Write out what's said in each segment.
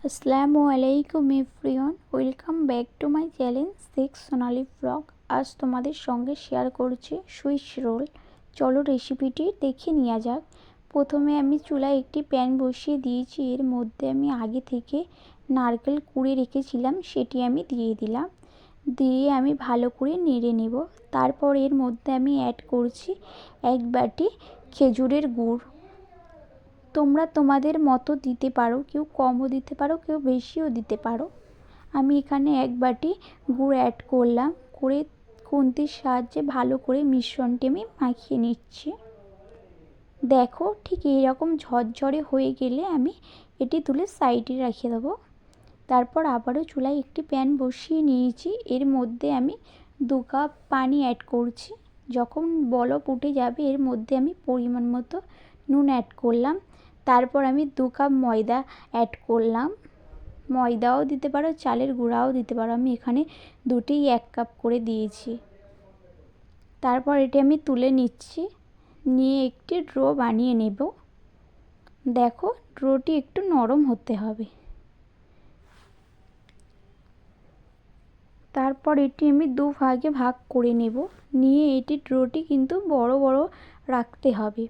আসসালামু আলাইকুম everyone, welcome back to my channel Sheikh Sonali blog. আজ তোমাদের সঙ্গে শেয়ার করছি সুইচ রোল। চলো রেসিপিটি দেখে নেওয়া যাক। প্রথমে আমি চুলায় একটি প্যান বসিয়ে দিয়েছি। এর মধ্যে আমি আগে থেকে নারকেল কুড়ে রেখেছিলাম, সেটি আমি দিয়ে দিলাম। দিয়ে আমি ভালো করে নেড়ে নেব। তারপর এর মধ্যে আমি অ্যাড করছি 1 বাটি খেজুরের গুড়। তোমরা তোমাদের মতো দিতে পারো, কেউ কমও দিতে পারো, কেউ বেশিও দিতে পারো। আমি এখানে 1 বাটি গুড় অ্যাড করলাম। করে খুন্তির সাহায্যে ভালো করে মিশ্রণটি আমি মাখিয়ে নিচ্ছি। দেখো, ঠিক এইরকম ঝরঝরে হয়ে গেলে আমি এটি তুলে সাইডে রেখে দেবো। তারপর আবারও চুলায় একটি প্যান বসিয়ে নিয়েছি। এর মধ্যে আমি 2 কাপ পানি অ্যাড করছি। যখন বলক উঠে যাবে এর মধ্যে আমি পরিমাণ মতো নুন অ্যাড করলাম। তারপর আমি 2 কাপ ময়দা অ্যাড করলাম। ময়দাও দিতে পারো, চালের গুঁড়াও দিতে পারো। আমি এখানে দুটিই 1 কাপ করে দিয়েছি। তারপর এটি আমি তুলে নিচ্ছি, নিয়ে একটি ডো বানিয়ে নেব। দেখো, ডোটি একটু নরম হতে হবে। তারপর এটি আমি 2 ভাগে ভাগ করে নেব। নিয়ে এটি ডোটি কিন্তু বড় বড় রাখতে হবে।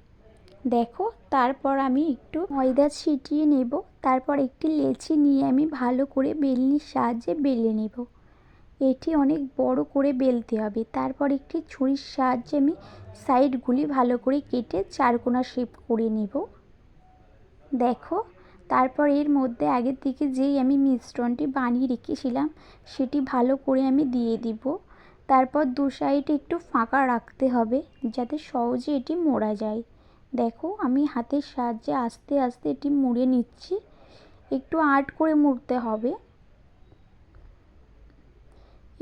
দেখো, তারপর আমি একটু ময়দা ছিটিয়ে নেব। তারপর একটি লেচি নিয়ে আমি ভালো করে বেলনির সাহায্যে বেলে নেব। এটি অনেক বড় করে বেলতে হবে। তারপর একটি ছুরির সাহায্যে আমি সাইডগুলি ভালো করে কেটে চারকোনা শেপ করে নেব। দেখো, তারপর এর মধ্যে আগের থেকে যেই আমি মিশ্রণটি বানিয়ে রেখেছিলাম সেটি ভালো করে আমি দিয়ে দিব। তারপর 2 সাইডে একটু ফাঁকা রাখতে হবে যাতে সহজে এটি মোড়া যায়। দেখো, আমি হাতের সাহায্যে আস্তে আস্তে এটি মুড়ে নিচ্ছি। একটু আর্ট করে মুড়তে হবে।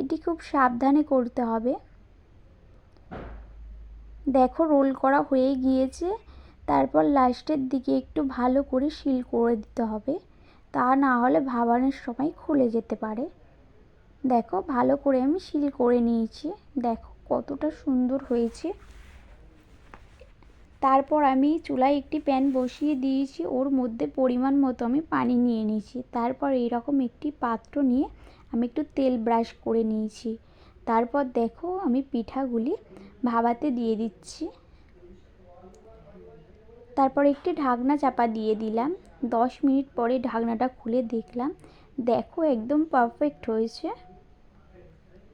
এটি খুব সাবধানে করতে হবে। দেখো, রোল করা হয়ে গিয়েছে। তারপর লাস্টের দিকে একটু ভালো করে সিল করে দিতে হবে, তা না হলে ভাপানোর সময় খুলে যেতে পারে। দেখো, ভালো করে আমি সিল করে নিয়েছি। দেখো কতটা সুন্দর হয়েছে। তারপর আমি চুলায় একটি প্যান বসিয়ে দিয়েছি। ওর মধ্যে পরিমাণ মতো আমি পানি নিয়ে নিয়েছি। তারপর এইরকম একটি পাত্র নিয়ে আমি একটু তেল ব্রাশ করে নিয়েছি। তারপর দেখো, আমি পিঠাগুলি ভাপাতে দিয়ে দিচ্ছি। তারপর একটি ঢাকনা চাপা দিয়ে দিলাম। 10 মিনিট পরে ঢাকনাটা খুলে দেখলাম। দেখো, একদম পারফেক্ট হয়েছে।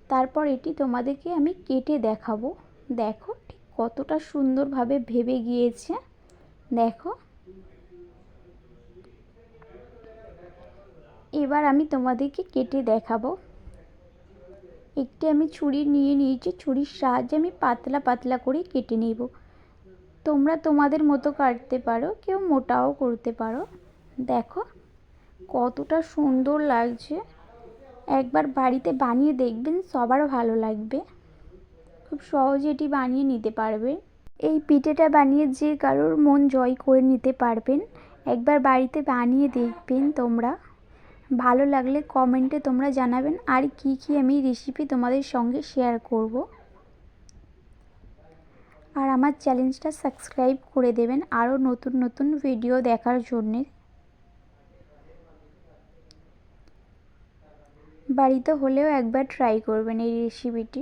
তারপর এটি তোমাদেরকে আমি কেটে দেখাবো। দেখো ঠিক কতটা সুন্দরভাবে ভেবে গিয়েছে। দেখো, এবার আমি তোমাদেরকে কেটে দেখাবো। একটি আমি ছুরি নিয়ে নিয়েছি, ছুরির সাহায্যে আমি পাতলা পাতলা করে কেটে নেব। তোমরা তোমাদের মতো কাটতে পারো, কেউ মোটাও করতে পারো। দেখো কতটা সুন্দর লাগছে। একবার বাড়িতে বানিয়ে দেখবেন, সবার ভালো লাগবে। খুব সহজে এটি বানিয়ে নিতে পারবে। এই পিঠেটা বানিয়ে যে কারোর মন জয় করে নিতে পারবেন। একবার বাড়িতে বানিয়ে দেখবেন তোমরা। ভালো লাগলে কমেন্টে তোমরা জানাবেন আর কি কি আমি রেসিপি তোমাদের সঙ্গে শেয়ার করব। আর আমার চ্যানেলটা সাবস্ক্রাইব করে দেবেন আরও নতুন নতুন ভিডিও দেখার জন্যে। বাড়িতে হলেও একবার ট্রাই করবেন এই রেসিপিটি।